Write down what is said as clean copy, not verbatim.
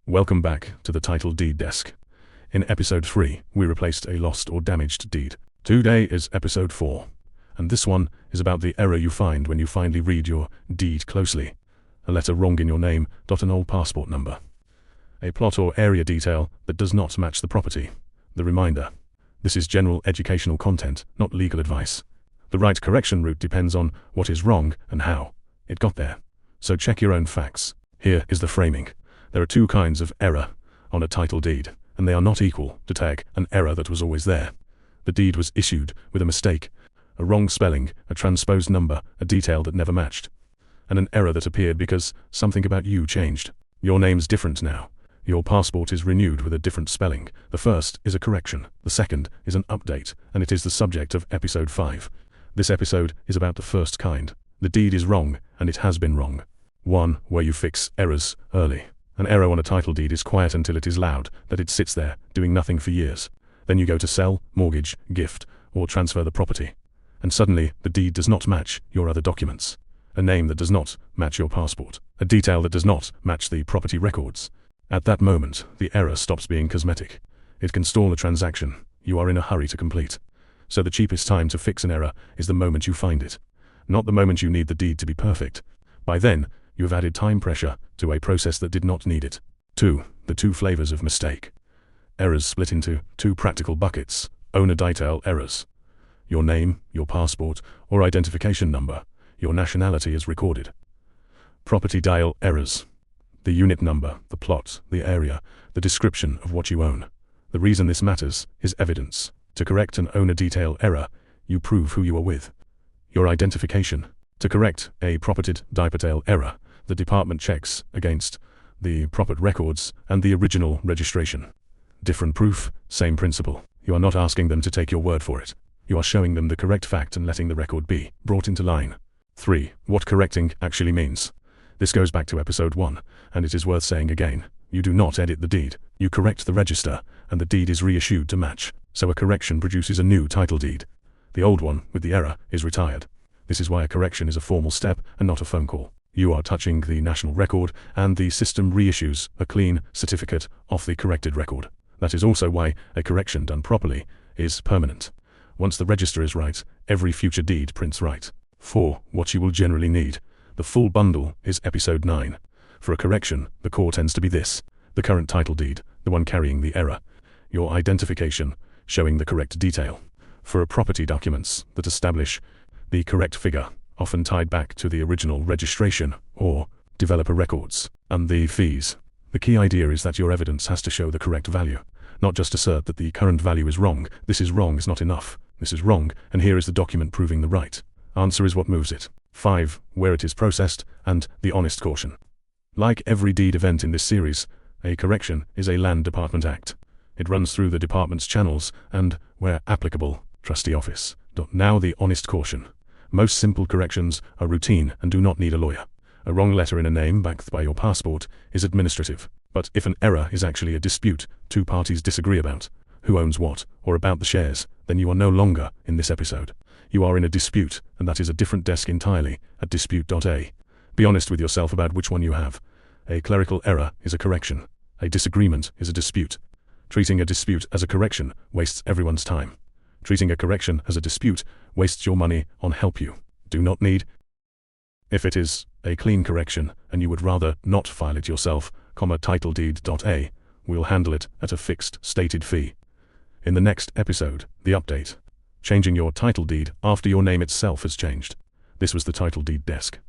Welcome back to the Title Deed Desk. In episode 3, we replaced a lost or damaged deed. Today is episode 4, and this one is about the error you find when you finally read your deed closely. A letter wrong in your name, an old passport number. A plot or area detail that does not match the property. The reminder. This is general educational content, not legal advice. The right correction route depends on what is wrong and how it got there. So check your own facts. Here is the framing. There are two kinds of error on a title deed, and they are not equal to tag an error that was always there. The deed was issued with a mistake, a wrong spelling, a transposed number, a detail that never matched, and an error that appeared because something about you changed. Your name's different now. Your passport is renewed with a different spelling. The first is a correction. The second is an update, and it is the subject of episode 5. This episode is about the first kind. The deed is wrong, and it has been wrong. 1. Where you fix errors early. An error on a title deed is quiet until it is loud, that it sits there, doing nothing for years. Then you go to sell, mortgage, gift, or transfer the property. And suddenly, the deed does not match your other documents. A name that does not match your passport. A detail that does not match the property records. At that moment, the error stops being cosmetic. It can stall a transaction you are in a hurry to complete. So the cheapest time to fix an error is the moment you find it, not the moment you need the deed to be perfect. By then, you have added time pressure to a process that did not need it. 2. The two flavors of mistake. Errors split into two practical buckets. Owner detail errors. Your name, your passport, or identification number, your nationality is recorded. Property dial errors. The unit number, the plot, the area, the description of what you own. The reason this matters is evidence. To correct an owner detail error, you prove who you are with. Your identification. To correct a property detail error, the department checks against the property records and the original registration. Different proof, same principle. You are not asking them to take your word for it. You are showing them the correct fact and letting the record be brought into line. 3. What correcting actually means. This goes back to episode 1, and it is worth saying again. You do not edit the deed. You correct the register, and the deed is reissued to match. So a correction produces a new title deed. The old one, with the error, is retired. This is why a correction is a formal step and not a phone call. You are touching the national record, and the system reissues a clean certificate off the corrected record. That is also why a correction done properly is permanent. Once the register is right, every future deed prints right. 4. What you will generally need. The full bundle is episode 9. For a correction, the core tends to be this: the current title deed, the one carrying the error, your identification, showing the correct detail. For property documents that establish the correct figure, often tied back to the original registration or developer records, and the fees. The key idea is that your evidence has to show the correct value, not just assert that the current value is wrong. This is wrong is not enough. This is wrong, and here is the document proving the right answer is what moves it. 5. Where it is processed, and the honest caution. Like every deed event in this series, a correction is a land department act. It runs through the department's channels and, where applicable, trustee office. Now the honest caution. Most simple corrections are routine and do not need a lawyer. A wrong letter in a name backed by your passport is administrative. But if an error is actually a dispute two parties disagree about, who owns what, or about the shares, then you are no longer in this episode. You are in a dispute, and that is a different desk entirely, at TitleDeed.ae. Be honest with yourself about which one you have. A clerical error is a correction. A disagreement is a dispute. Treating a dispute as a correction wastes everyone's time. Treating a correction as a dispute wastes your money on help you do not need. If it is a clean correction, and you would rather not file it yourself, TitleDeed.ae will handle it at a fixed, stated fee. In the next episode, the update. Changing your title deed after your name itself has changed. This was the Title Deed Desk.